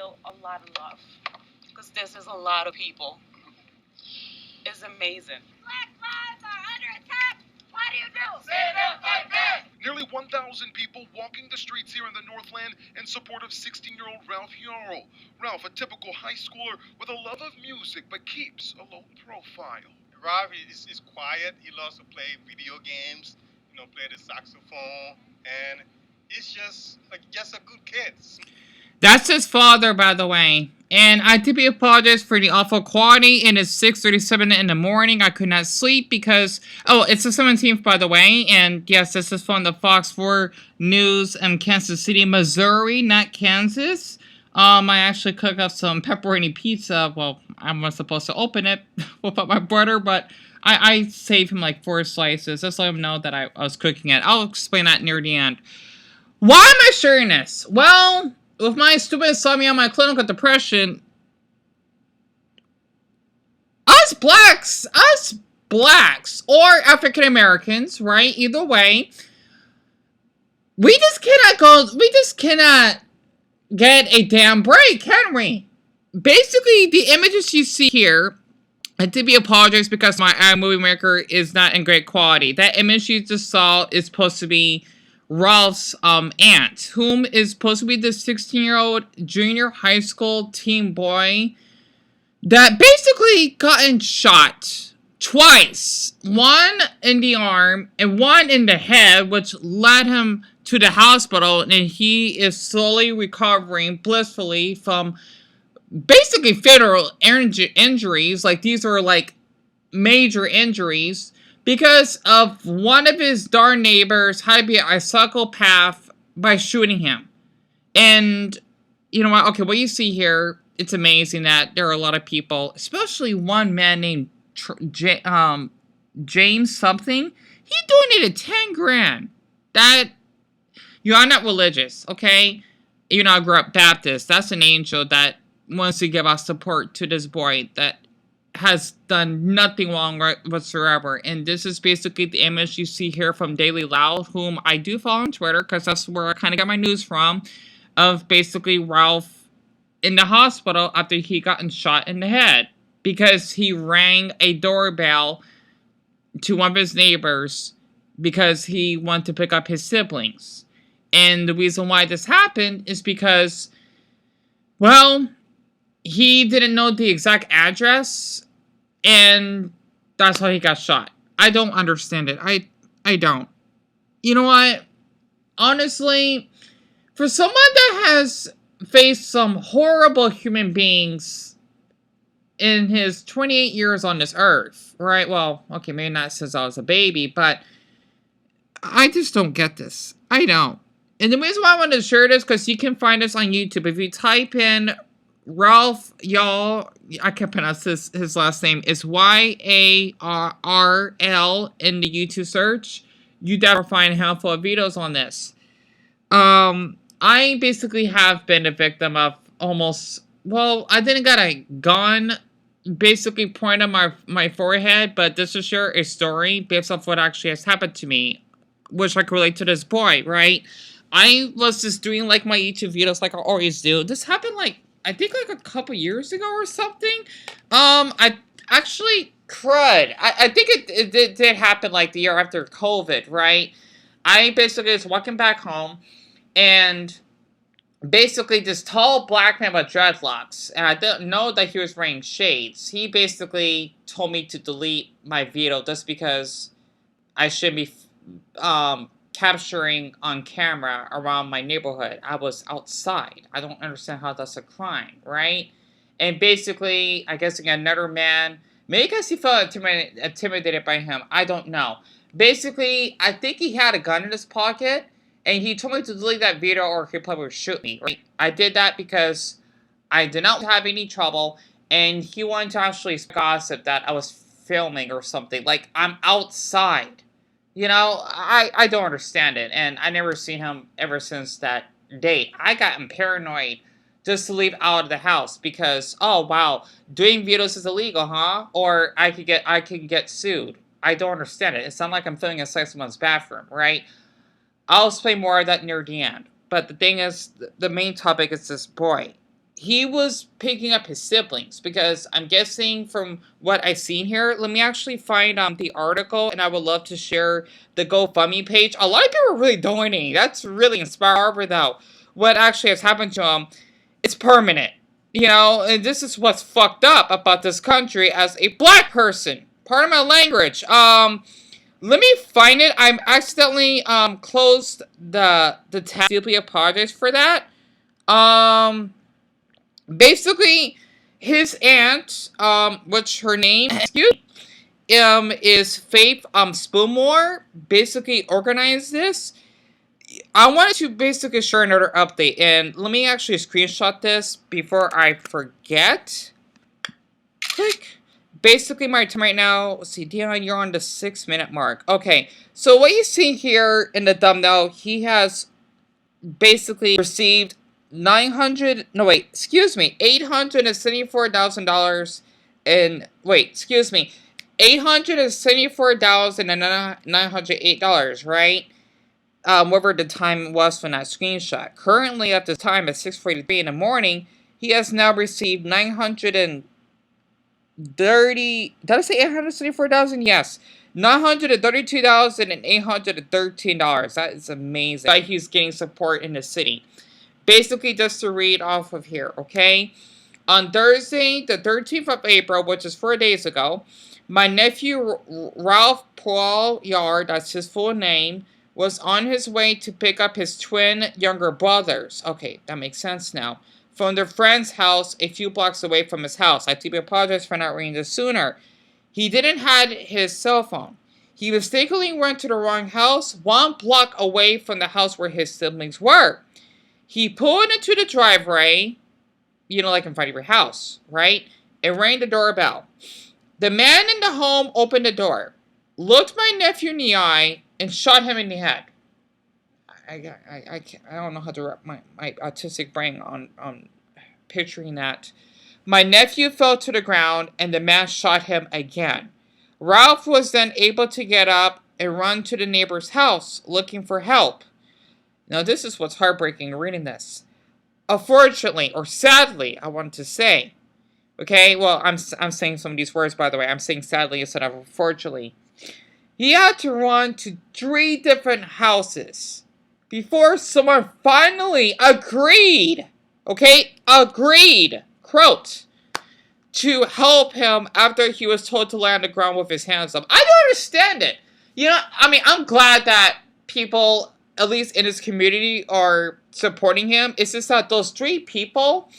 feel a lot of love. Because this is a lot of people. It's amazing. Black lives are under attack. What do you do? Stand up, fight back. Nearly 1,000 people walking the streets here in the Northland in support of 16-year-old Ralph Yarl. Ralph, a typical high schooler with a love of music, but keeps a low profile. Ralph is quiet. He loves to play video games, play the saxophone, and he's just a good kid. That's his father, by the way. And I do apologize for the awful quality. It is 6:37 in the morning. I could not sleep because... Oh, it's the 17th, by the way. And yes, this is from the Fox 4 News in Kansas City, Missouri, not Kansas. I actually cooked up some pepperoni pizza. Well, I was supposed to open it without my brother, but I saved him like 4 slices. Just let him know that I was cooking it. I'll explain that near the end. Why am I sharing this? Well... With my stupid insomnia, my clinical depression, us blacks, or African Americans, right? Either way, we just cannot get a damn break, can we? Basically, the images you see here, I did apologize because my iMovie Maker is not in great quality. That image you just saw is supposed to be Ralph's aunt, whom is supposed to be the 16-year-old junior high school teen boy that basically gotten shot twice. One in the arm and one in the head, which led him to the hospital, and he is slowly recovering blissfully from basically fatal injuries. Like, these are like major injuries. Because of one of his darn neighbors had to be a psychopath by shooting him. And, you know what? Okay, what you see here, it's amazing that there are a lot of people, especially one man named James something. He donated 10 grand. That, I'm not religious, okay? I grew up Baptist. That's an angel that wants to give us support to this boy that has done nothing wrong whatsoever. And this is basically the image you see here from Daily Loud, whom I do follow on Twitter because that's where I kind of got my news from, of basically Ralph in the hospital after he gotten shot in the head because he rang a doorbell to one of his neighbors because he wanted to pick up his siblings. And the reason why this happened is because, well, he didn't know the exact address, and that's how he got shot. I don't understand it. I don't. You know what? Honestly, for someone that has faced some horrible human beings in his 28 years on this earth, right? Well, okay, maybe not since I was a baby, but I just don't get this. I don't. And the reason why I wanted to share this, because you can find this on YouTube. If you type in Ralph Yarl, I can't pronounce his last name. It's Yarl in the YouTube search. You definitely find a handful of videos on this. I basically have been a victim of almost, well, I didn't get a gun basically pointed on my forehead, but this is share a story based off what actually has happened to me, which I can relate to this boy, right? I was just doing like my YouTube videos like I always do. This happened I think a couple years ago or something. I actually, crud. I think it did happen the year after COVID, right? I basically was walking back home, and basically this tall black man with dreadlocks, and I didn't know that he was wearing shades. He basically told me to delete my video just because I shouldn't be capturing on camera around my neighborhood. I was outside. I don't understand how that's a crime, right? And basically, I guess another man, maybe because he felt intimidated by him, I don't know. Basically, I think he had a gun in his pocket, and he told me to delete that video or he'd probably shoot me, right? I did that because I did not have any trouble, and he wanted to actually gossip that I was filming or something. I'm outside. I don't understand it, and I never seen him ever since that date. I got paranoid just to leave out of the house because, oh wow, doing videos is illegal, huh? Or I could get sued. I don't understand it. It sounds like I'm filming inside someone's bathroom, right? I'll explain more of that near the end. But the thing is, the main topic is this boy. he was picking up his siblings, because I'm guessing from what I've seen here. Let me actually find the article, and I would love to share the GoFundMe page. A lot of people are really donating. That's really inspiring. However, though, what actually has happened to him, it's permanent. You know, and this is what's fucked up about this country as a black person. Pardon my language. Let me find it. I'm accidentally closed the tab. Deeply apologize for that. Basically, his aunt, which her name, is Faith Spoonmore, basically organized this. I wanted to basically share another update, and let me actually screenshot this before I forget. Click. Basically, my time right now, let's see, Deon, you're on the 6-minute mark. Okay, so what you see here in the thumbnail, he has basically received $874,000 and $874,908, right? Whatever the time was when that screenshot. Currently, at this time, at 6:43 in the morning, he has now received 930. Did I say 874,000? Yes. $932,813. That is amazing. Like, he's getting support in the city. Basically, just to read off of here, okay? On Thursday, the 13th of April, which is 4 days ago, my nephew, Ralph Paul Yarl, that's his full name, was on his way to pick up his twin younger brothers. Okay, that makes sense now. From their friend's house a few blocks away from his house. I deeply apologize for not reading this sooner. He didn't have his cell phone. He mistakenly went to the wrong house, 1 block away from the house where his siblings were. He pulled into the driveway, you know, like in front of your house, right? And rang the doorbell. The man in the home opened the door, looked my nephew in the eye, and shot him in the head. I don't know how to wrap my autistic brain on picturing that. My nephew fell to the ground, and the man shot him again. Ralph was then able to get up and run to the neighbor's house, looking for help. Now, this is what's heartbreaking reading this. Unfortunately, or sadly, I want to say, okay, well, I'm saying some of these words, by the way. I'm saying sadly instead of unfortunately. He had to run to 3 different houses before someone finally agreed, quote, to help him after he was told to lay on the ground with his hands up. I don't understand it. You know, I mean, I'm glad that people, at least in his community, are supporting him. It's just that those 3 people,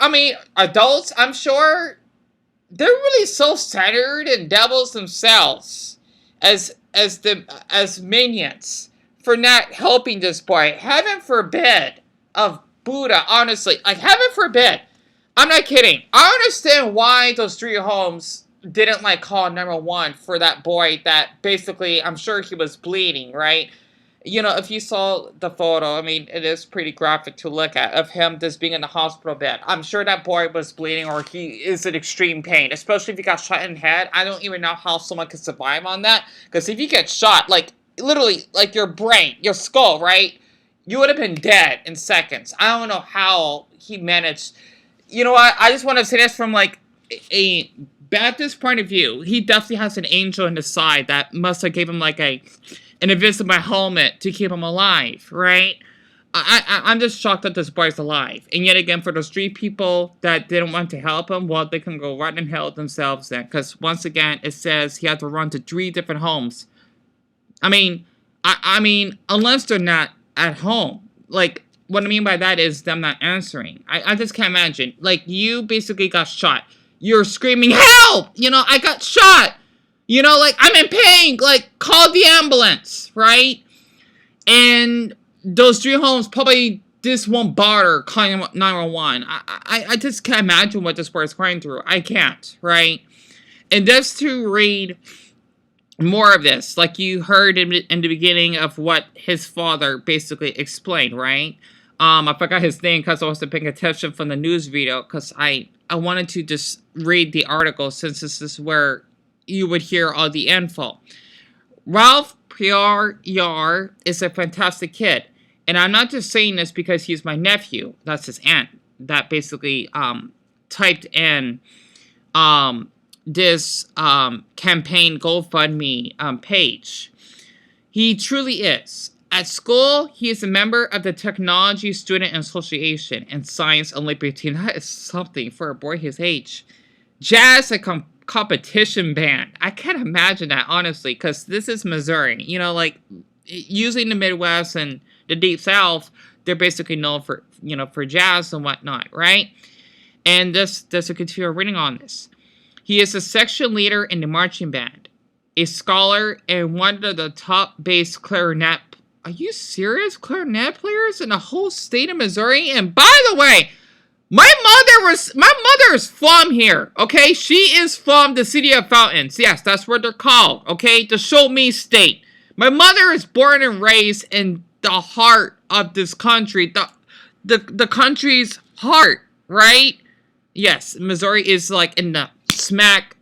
I mean, adults, I'm sure, they're really self-centered and devils themselves as minions for not helping this boy. Heaven forbid of Buddha, honestly. Like, heaven forbid. I'm not kidding. I understand why those 3 homes didn't, like, call 911 for that boy that basically, I'm sure he was bleeding, right? You know, if you saw the photo, I mean, it is pretty graphic to look at, of him just being in the hospital bed. I'm sure that boy was bleeding, or he is in extreme pain, especially if he got shot in the head. I don't even know how someone could survive on that, because if you get shot, like, literally, like, your brain, your skull, right? You would have been dead in seconds. I don't know how he managed. You know what? I just want to say this from, like, a Baptist point of view. He definitely has an angel in his side that must have gave him, like, an invisible helmet to keep him alive, right? I'm just shocked that this boy's alive. And yet again, for those 3 people that didn't want to help him, well, they can go right in hell themselves then. Because once again, it says he had to run to 3 different homes. I mean, unless they're not at home. Like, what I mean by that is them not answering. I just can't imagine. Like, you basically got shot. You're screaming, help! You know, I got shot! You know, like, I'm in pain! Like, call the ambulance, right? And those 3 homes probably just won't bother calling 911. I just can't imagine what this boy's going through. I can't, right? And just to read more of this, like you heard in the beginning of what his father basically explained, right? I forgot his name because I wasn't paying attention from the news video, because I wanted to just read the article since this is where you would hear all the info. Ralph Yarl is a fantastic kid, And I'm not just saying this because he's my nephew. That's his aunt that basically typed in this campaign GoFundMe page. He truly is. At school, he is a member of the Technology Student Association and Science Olympic team. That is something for a boy his age. Jazz, a competition band. I can't imagine that, honestly, because this is Missouri. You know, like, using the Midwest and the Deep South, they're basically known for, you know, for jazz and whatnot, right? And this will continue reading on this. He is a section leader in the marching band, a scholar, and one of the top bass clarinet. Are you serious? Clarinet players in the whole state of Missouri? And by the way, my mother is from here, okay? She is from the city of Fountains. Yes, that's what they're called, okay? The Show Me State. My mother is born and raised in the heart of this country, the country's heart, right? Yes, Missouri is like in the smack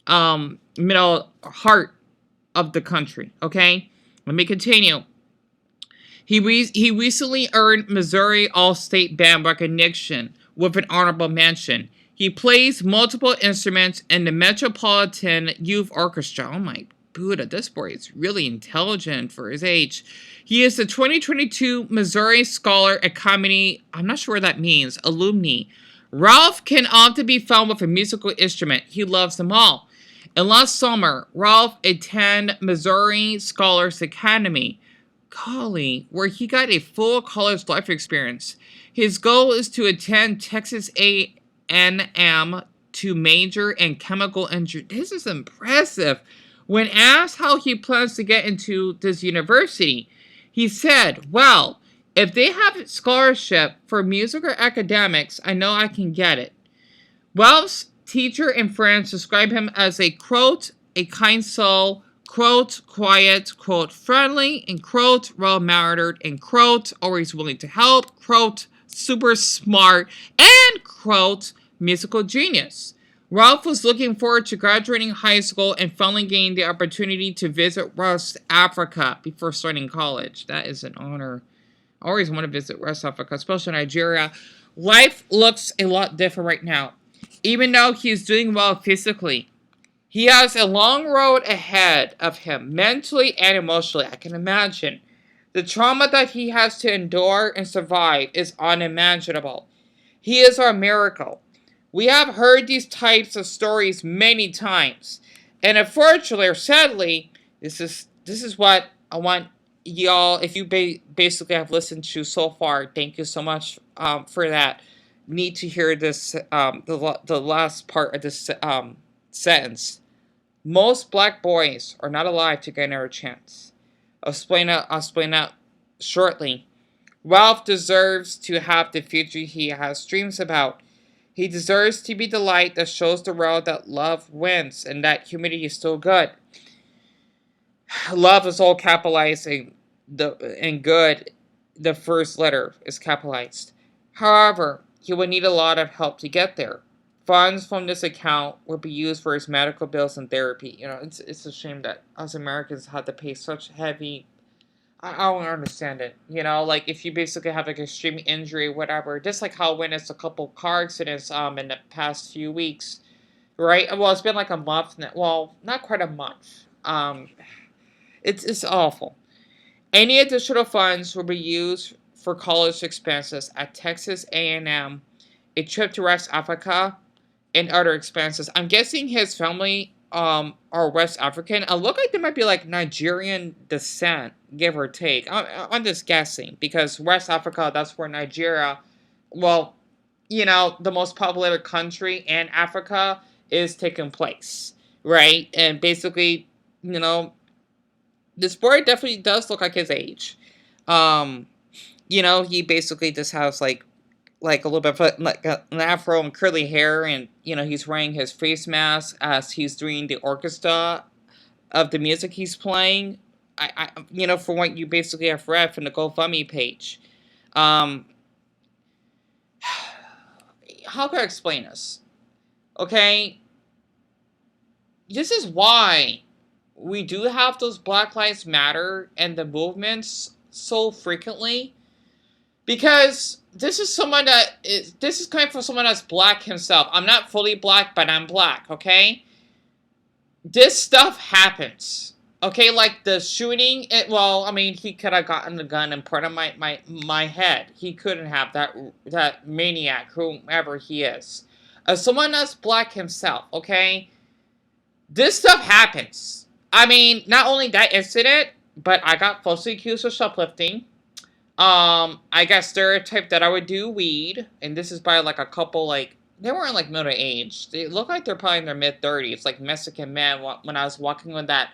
middle heart of the country, okay? Let me continue. He recently earned Missouri All-State Band recognition with an honorable mention. He plays multiple instruments in the Metropolitan Youth Orchestra. Oh my Buddha, this boy is really intelligent for his age. He is the 2022 Missouri Scholar Academy, I'm not sure what that means, alumni. Ralph can often be found with a musical instrument. He loves them all. And last summer, Ralph attended Missouri Scholars Academy, golly, where he got a full college life experience. His goal is to attend Texas A&M to major in chemical engineering. This is impressive. When asked how he plans to get into this university, he said, well, if they have a scholarship for music or academics, I know I can get it. Ralph's teacher and friends describe him as a, quote, a kind soul, quote, quiet, quote, friendly, and quote, well-mannered, and quote, always willing to help, quote, super smart, and quote, musical genius. Ralph was looking forward to graduating high school and finally getting the opportunity to visit West Africa before starting college. That is an honor. I always want to visit West Africa, especially Nigeria. Life looks a lot different right now. Even though he's doing well physically, he has a long road ahead of him, mentally and emotionally. I can imagine. The trauma that he has to endure and survive is unimaginable. He is our miracle. We have heard these types of stories many times. And unfortunately or sadly, this is what I want y'all, if you basically have listened to so far, thank you so much for that. Need to hear this, the last part of this sentence. Most black boys are not alive to get another chance. I'll explain that shortly. Ralph deserves to have the future he has dreams about. He deserves to be the light that shows the world that love wins and that humanity is still good. Love is all capitalized and good, the first letter is capitalized. However, he would need a lot of help to get there. Funds from this account will be used for his medical bills and therapy. You know, it's a shame that us Americans have to pay such heavy. I don't understand it. You know, like if you basically have like extreme injury, whatever. Just like how I witnessed a couple car accidents in the past few weeks, right? Well, it's been like a month now. Well, not quite a month. It's awful. Any additional funds will be used for college expenses at Texas A&M, a trip to West Africa, and other expenses. I'm guessing his family are West African. I look like they might be like Nigerian descent, give or take. I'm just guessing because West Africa, that's where Nigeria, well, you know, the most populated country in Africa is taking place, right? And basically, you know, this boy definitely does look like his age. You know, he basically just has like a little bit of like an afro and curly hair, and you know he's wearing his face mask as he's doing the orchestra of the music he's playing. I you know, for what you basically have read from the GoFundMe page. How can I explain this? Okay, this is why we do have those Black Lives Matter and the movements so frequently because this is coming from someone that's black himself. I'm not fully black, but I'm black, okay? This stuff happens. Okay, like the shooting, he could have gotten the gun and put it in my head. He couldn't have that maniac, whomever he is. As someone that's black himself, okay? This stuff happens. I mean, not only that incident, but I got falsely accused of shoplifting. I got stereotyped that I would do weed, and this is by like a couple, like, they weren't like middle age. They look like they're probably in their mid-30s, like Mexican men. When I was walking with that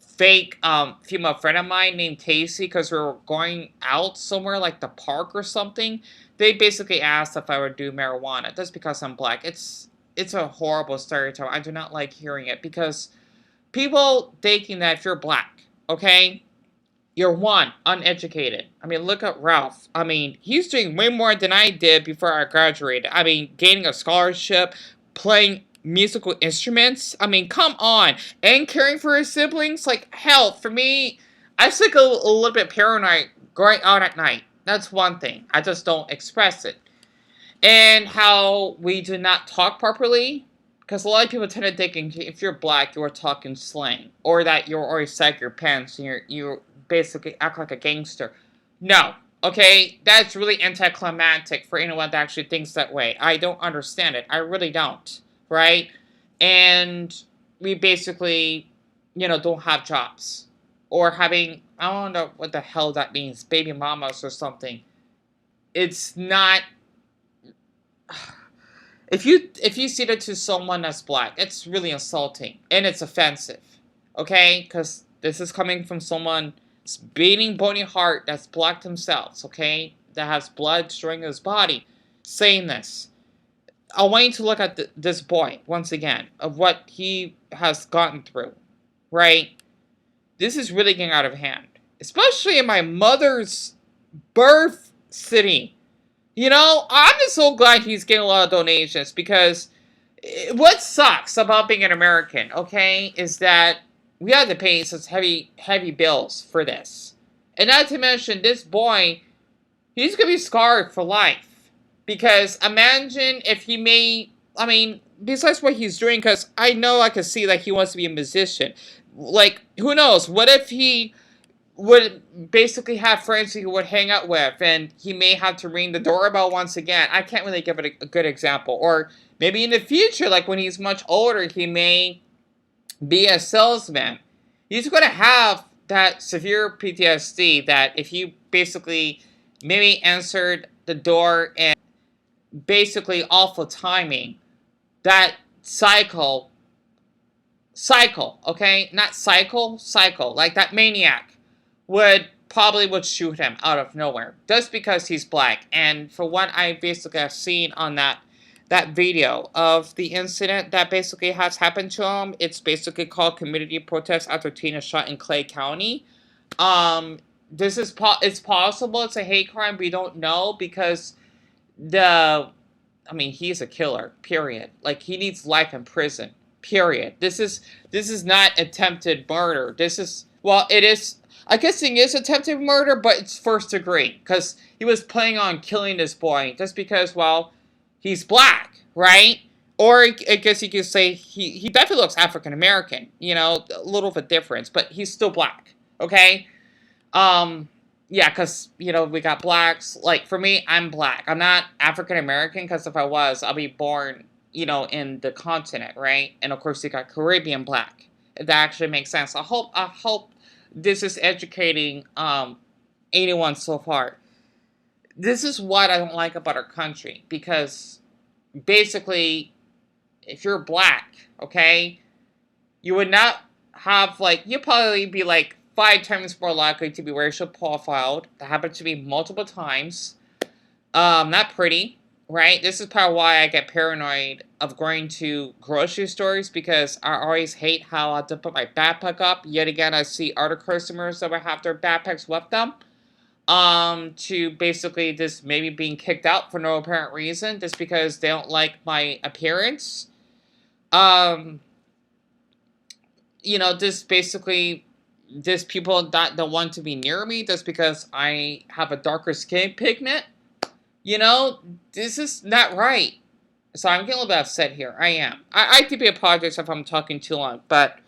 fake female friend of mine named Casey, because we were going out somewhere like the park or something, they basically asked if I would do marijuana. That's because I'm black. It's a horrible stereotype. I do not like hearing it because people thinking that if you're black, okay, you're uneducated. I mean, look at Ralph. I mean, he's doing way more than I did before I graduated. I mean, gaining a scholarship, playing musical instruments. I mean, come on. And caring for his siblings. Like, hell, for me, I was like a little bit paranoid going out at night. That's one thing. I just don't express it. And how we do not talk properly. Because a lot of people tend to think if you're black, you're talking slang. Or that you're always sag your pants and you basically act like a gangster. No. Okay? That's really anticlimactic for anyone that actually thinks that way. I don't understand it. I really don't. Right? And we basically, don't have jobs. Or having, I don't know what the hell that means, baby mamas or something. It's not... If you say that to someone that's black, it's really insulting. And it's offensive. Okay? Because this is coming from someone beating bony heart that's black themselves. Okay? That has blood stringing his body. Saying this. I want you to look at this boy, once again, of what he has gotten through. Right? This is really getting out of hand. Especially in my mother's birth city. I'm just so glad he's getting a lot of donations because what sucks about being an American, okay, is that we have to pay such heavy bills for this. And not to mention, this boy, he's going to be scarred for life. Because imagine if besides what he's doing, because I know I can see that he wants to be a musician. Like, who knows? What if he would basically have friends he would hang out with, and he may have to ring the doorbell once again. I can't really give it a good example. Or maybe in the future, like when he's much older, he may be a salesman. He's going to have that severe PTSD that if you basically maybe answered the door and basically awful timing, that cycle, okay? Not cycle, like that maniac would shoot him out of nowhere just because he's black. And for what I basically have seen on that video of the incident that basically has happened to him, it's basically called community protest after teen is shot in Clay County. It's possible it's a hate crime. We don't know because he's a killer, period. Like, he needs life in prison, period. This is not attempted murder. It is. I guess it is attempted murder, but it's first degree. Because he was planning on killing this boy just because, he's black, right? Or I guess you could say he definitely looks African American. A little of a difference, but he's still black, okay? Yeah, because, we got blacks. Like, for me, I'm black. I'm not African American, because if I was, I'll be born, in the continent, right? And, of course, you got Caribbean black. If that actually makes sense. I hope this is educating anyone so far. This is what I don't like about our country. Because, basically, if you're black, okay, you would not have, you'd probably be, 5 times more likely to be racial profiled. That happened to me multiple times. Not pretty, right? This is part of why I get paranoid of going to grocery stores, because I always hate how I have to put my backpack up. Yet again, I see other customers that would have their backpacks with them. To basically just maybe being kicked out for no apparent reason, just because they don't like my appearance. Just basically there's people that don't want to be near me just because I have a darker skin pigment. You know, this is not right. So I'm getting a little bit upset here. I am. I deeply apologize if I'm talking too long, but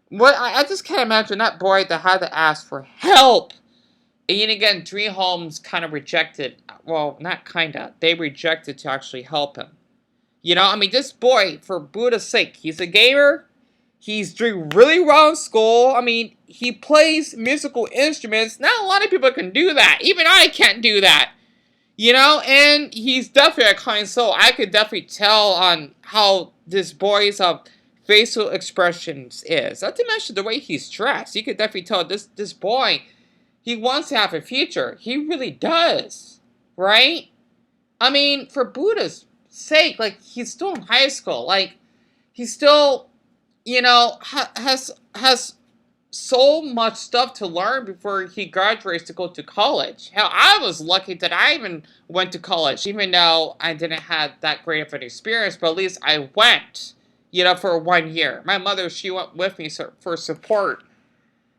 what I just can't imagine that boy that had to ask for help. And yet again, Dream Homes kind of rejected. Well, not kind of. They rejected to actually help him. You know, I mean, this boy, for Buddha's sake, he's a gamer. He's doing really well in school. I mean, he plays musical instruments. Not a lot of people can do that. Even I can't do that. You know, and he's definitely a kind soul. I could definitely tell on how this boy's facial expressions is. Not to mention the way he's dressed. You could definitely tell this boy, he wants to have a future. He really does. Right? I mean, for Buddha's sake, like, he's still in high school. Like, he's still, you know, has so much stuff to learn before he graduates to go to college. Hell, I was lucky that I even went to college, even though I didn't have that great of an experience, but at least I went, you know, for 1 year. My mother, she went with me for support.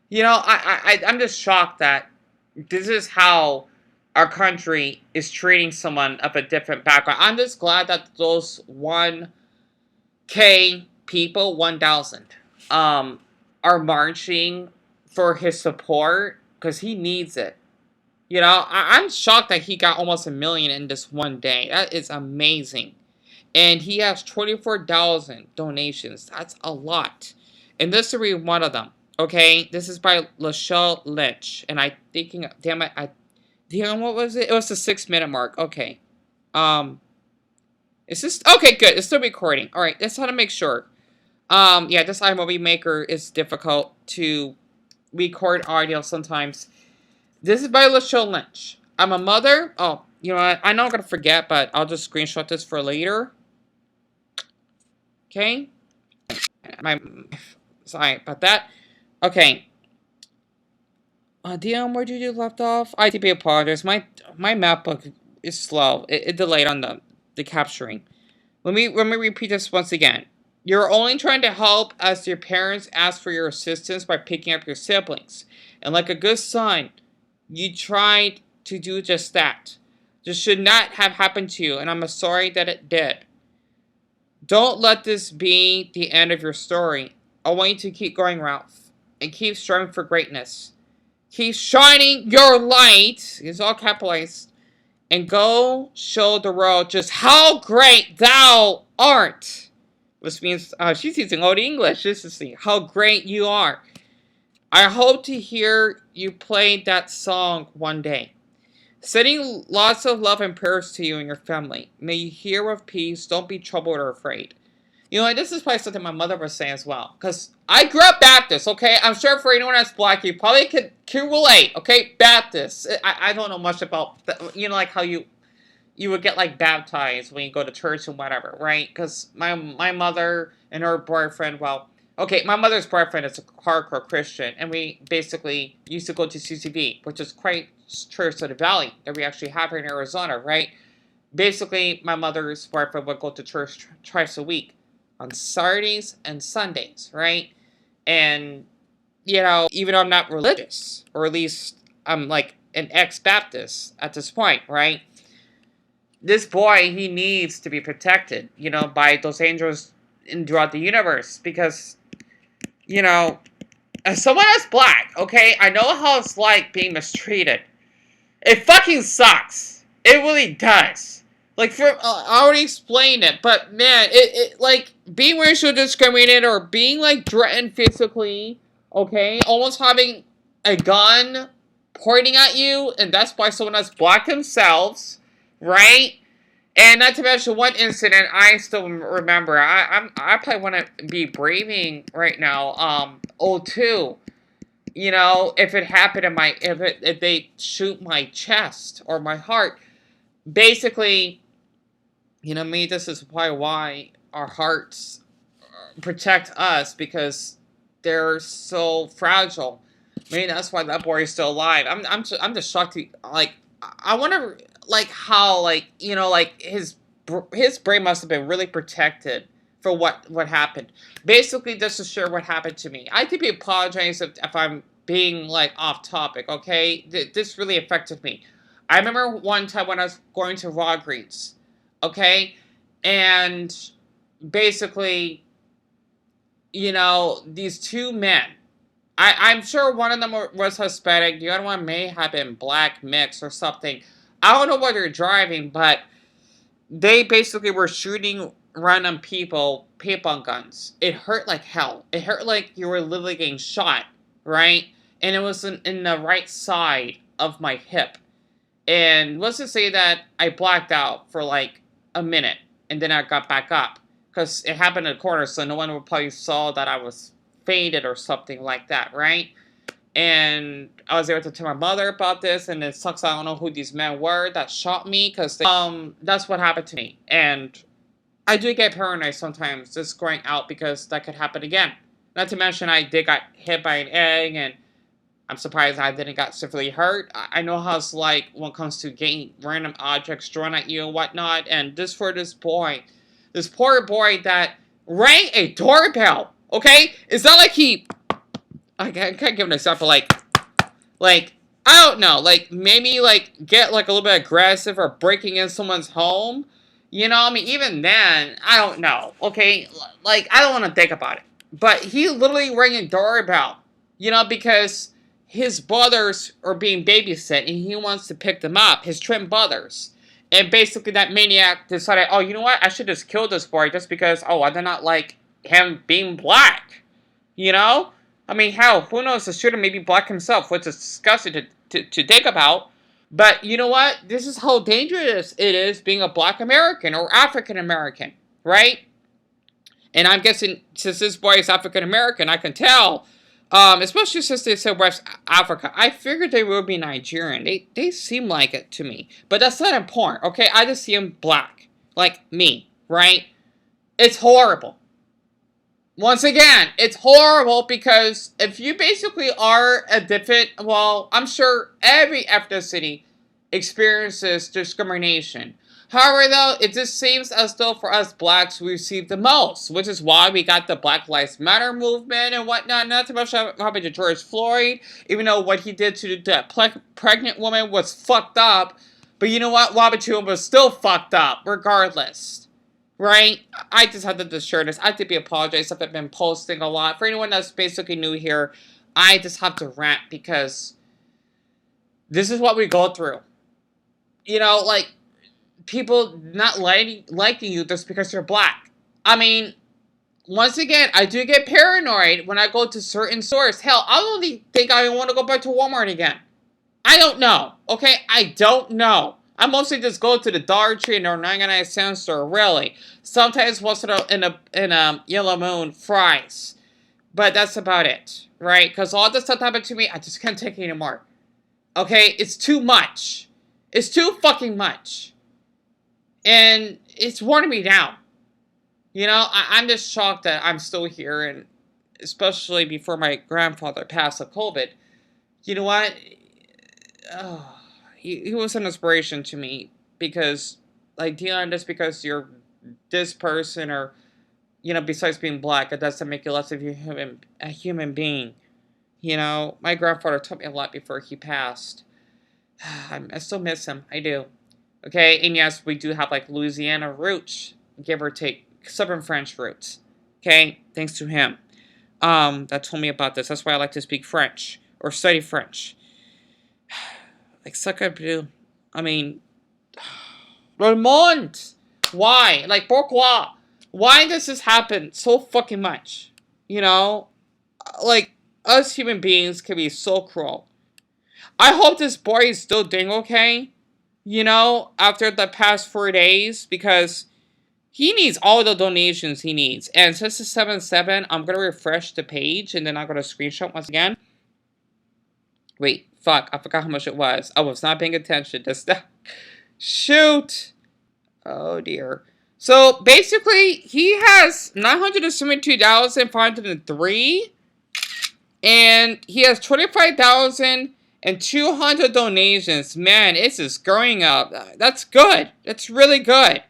You know, I'm just shocked that this is how our country is treating someone of a different background. I'm just glad that those 1K people, 1,000, are marching for his support because he needs it. You know, I'm shocked that he got almost 1 million in this one day. That is amazing. And he has 24,000 donations. That's a lot. And this will be one of them. Okay, this is by Lachelle Lynch. And I thinking, damn, what was it? It was the 6-minute mark. Okay. Is this okay? Good. It's still recording. All right. That's how to make sure. Yeah, this iMovie Maker is difficult to record audio sometimes. This is by Lachelle Lynch. I'm a mother. Oh, you know what? I know I'm gonna forget, but I'll just screenshot this for later. Okay. Sorry about that. Okay. Deon, where did you left off? I deeply apologize. My MacBook is slow. It delayed on the capturing. Let me repeat this once again. You're only trying to help as your parents ask for your assistance by picking up your siblings. And like a good son, you tried to do just that. This should not have happened to you, and I'm sorry that it did. Don't let this be the end of your story. I want you to keep going, Ralph, and keep striving for greatness. Keep shining your light, it's all capitalized, and go show the world just how great thou art. Which means she's using old English. This is how great you are. I hope to hear you play that song one day. Sending lots of love and prayers to you and your family. May you hear with peace. Don't be troubled or afraid. You know, this is probably something my mother was saying as well. Because I grew up Baptist, okay? I'm sure for anyone that's black, you probably can relate, okay? Baptist. I don't know much about, you know, like how you would get, like, baptized when you go to church and whatever, right? Because my mother and her boyfriend, well, okay, my mother's boyfriend is a hardcore Christian, and we basically used to go to CCV, which is Christ Church of the Valley, that we actually have here in Arizona, right? Basically, my mother's boyfriend would go to church twice a week, on Saturdays and Sundays, right? And, you know, even though I'm not religious, or at least I'm, like, an ex-Baptist at this point, right? This boy, he needs to be protected, you know, by those angels throughout the universe. Because, you know, as someone that's black, okay, I know how it's like being mistreated. It fucking sucks. It really does. Like, I already explained it, but man, it like, being racially discriminated or being, like, threatened physically, okay, almost having a gun pointing at you, and that's by someone that's black themselves, right? And not to mention one incident I still remember. I probably want to be braving right now. 02. You know, if it happened in if they shoot my chest or my heart, basically, you know, this is probably why our hearts protect us, because they're so fragile. Maybe that's why that boy is still alive. I'm just shocked. Like, I wonder, like, how, like, you know, like, his brain must have been really protected for what happened. Basically, just to share what happened to me. I deeply apologize if I'm being like off topic, okay? This really affected me. I remember one time when I was going to Walgreens, okay? And basically, these two men, I'm sure one of them was Hispanic, the other one may have been black mix or something. I don't know what they're driving, but they basically were shooting random people, paintball guns. It hurt like hell. It hurt like you were literally getting shot, right? And it was in the right side of my hip. And let's just say that I blacked out for like a minute, and then I got back up. Because it happened in the corner, so no one would probably saw that I was fainted or something like that, right? And I was able to tell my mother about this, and it sucks I don't know who these men were that shot me, because that's what happened to me. And I do get paranoid sometimes just going out, because that could happen again. Not to mention I did get hit by an egg, and I'm surprised I didn't get severely hurt. I know how it's like when it comes to getting random objects thrown at you and whatnot, and this for this boy. This poor boy that rang a doorbell, okay? It's not like he... I can't give an example, like, I don't know, like, maybe, like, get, like, a little bit aggressive or breaking in someone's home. I mean, even then, I don't know, okay? Like, I don't want to think about it. But he literally rang a doorbell, because his brothers are being babysit, and he wants to pick them up, his twin brothers. And basically that maniac decided, oh, you know what, I should just kill this boy just because, I did not like him being black, I mean, hell, who knows, the shooter may be black himself, which is disgusting to think about. But you know what? This is how dangerous it is being a black American or African American, right? And I'm guessing since this boy is African American, I can tell, especially since they said West Africa, I figured they would be Nigerian. They seem like it to me. But that's not important, okay? I just see them black, like me, right? It's horrible. Once again, it's horrible because if you basically are a different, well, I'm sure every ethnicity experiences discrimination. However, though, it just seems as though for us blacks, we receive the most, which is why we got the Black Lives Matter movement and whatnot. Not to mention what happened to George Floyd, even though what he did to the pregnant woman was fucked up. But you know what? What happened to him was still fucked up, regardless. Right? I just had to share this. I have to be apologized if I've been posting a lot. For anyone that's basically new here, I just have to rant because this is what we go through. Like, people not liking you just because you're black. I mean, once again, I do get paranoid when I go to certain stores. Hell, I don't even think I want to go back to Walmart again. I don't know. Okay? I don't know. I mostly just go to the Dollar Tree and their 99-cent store, really. Sometimes once in a Yellow Moon, fries. But that's about it, right? Because all this stuff happened to me, I just can't take it anymore. Okay? It's too much. It's too fucking much. And it's worn me down. I'm just shocked that I'm still here, and especially before my grandfather passed of COVID. You know what? Oh, he was an inspiration to me because, like, Deon, just because you're this person or, besides being black, it doesn't make you less of a human being. My grandfather taught me a lot before he passed. I still miss him. I do. Okay, and yes, we do have, like, Louisiana roots, give or take, Southern French roots. Okay, thanks to him. That told me about this. That's why I like to speak French or study French. Like, sacre bleu. I mean, le monde. Why? Like, pourquoi? Why does this happen so fucking much? Like, us human beings can be so cruel. I hope this boy is still doing okay, after the past 4 days, because he needs all the donations he needs. And since it's 7/7, I'm going to refresh the page, and then I'm going to screenshot once again. Wait, fuck, I forgot how much it was. I was not paying attention to stuff. Shoot! Oh, dear. So, basically, he has 972,503, and he has 25,200 donations. Man, it's just growing up. That's good. That's really good.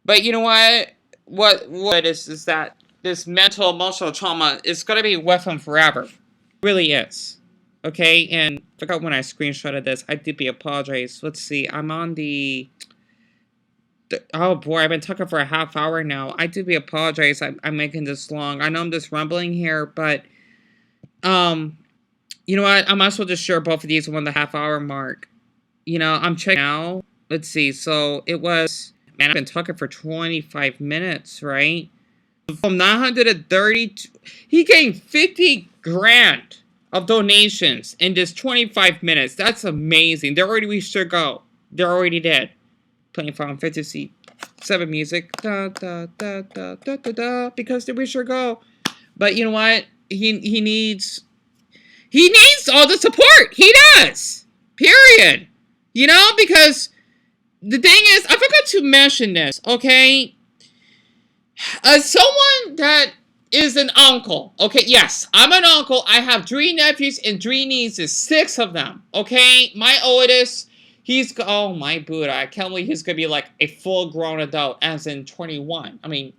But you know what? What is that this mental, emotional trauma is going to be with him forever. Really is. Okay, and I forgot when I screenshotted this. I deeply apologize. Let's see. I'm on the oh boy, I've been talking for a half hour now. I deeply apologize. I'm making this long. I know I'm just rumbling here, but you know what? I might as well just share both of these on the half-hour mark. You know, I'm checking now. Let's see. So it was, man, I've been talking for 25 minutes, right? From 930 to, he gained 50 grand of donations in just 25 minutes. That's amazing. They already reached their goal. They're already dead. Playing Final Fantasy 7 music. Da, da, da, da, da, da, da, because they reached their goal. But you know what? He needs all the support. He does. Period. You know, because the thing is, I forgot to mention this, okay? As someone that is an uncle, okay, yes, I'm an uncle. I have 3 nephews and 3 nieces, 6 of them, okay? My oldest, oh my Buddha, I can't believe he's gonna be like a full-grown adult, as in 21. I mean,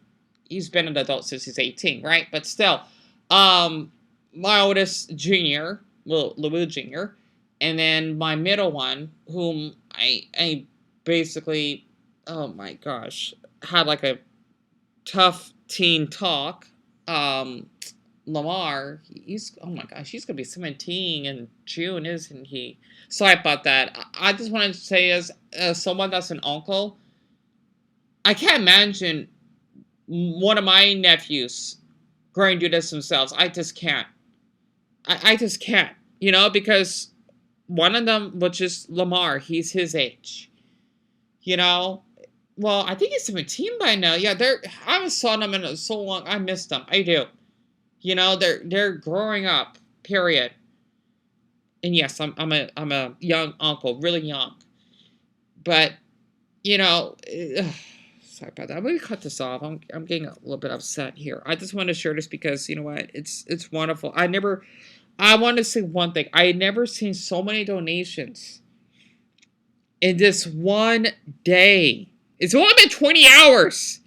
he's been an adult since he's 18, right? But still, my oldest, Junior, well, Louis Jr., and then my middle one, whom I basically, oh my gosh, had like a tough teen talk. Lamar, oh my gosh, he's gonna be 17 in June, isn't he? Sorry about that. I just wanted to say, as someone that's an uncle, I can't imagine one of my nephews going to do this themselves. I just can't. I just can't, you know, because one of them, which is Lamar, he's his age, you know. Well, I think he's 17 by now. Yeah, I haven't saw them in so long. I miss them. I do. You know, they're growing up. Period. And yes, I'm a young uncle, really young. But you know, sorry about that. I'm gonna cut this off. I'm getting a little bit upset here. I just want to share this because you know what? It's wonderful. I want to say one thing. I had never seen so many donations in this one day. It's only been 20 hours.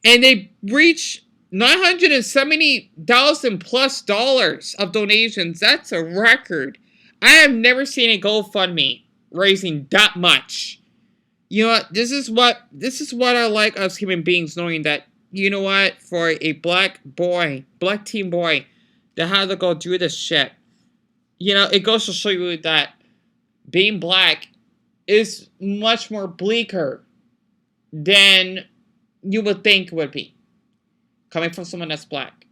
And they reached $970,000 plus of donations. That's a record. I have never seen a GoFundMe raising that much. You know what? This is what I like as human beings, knowing that, you know what, for a black teen boy that had to go through this shit, you know, it goes to show you that being black is much more bleaker than you would think it would be, coming from someone that's black.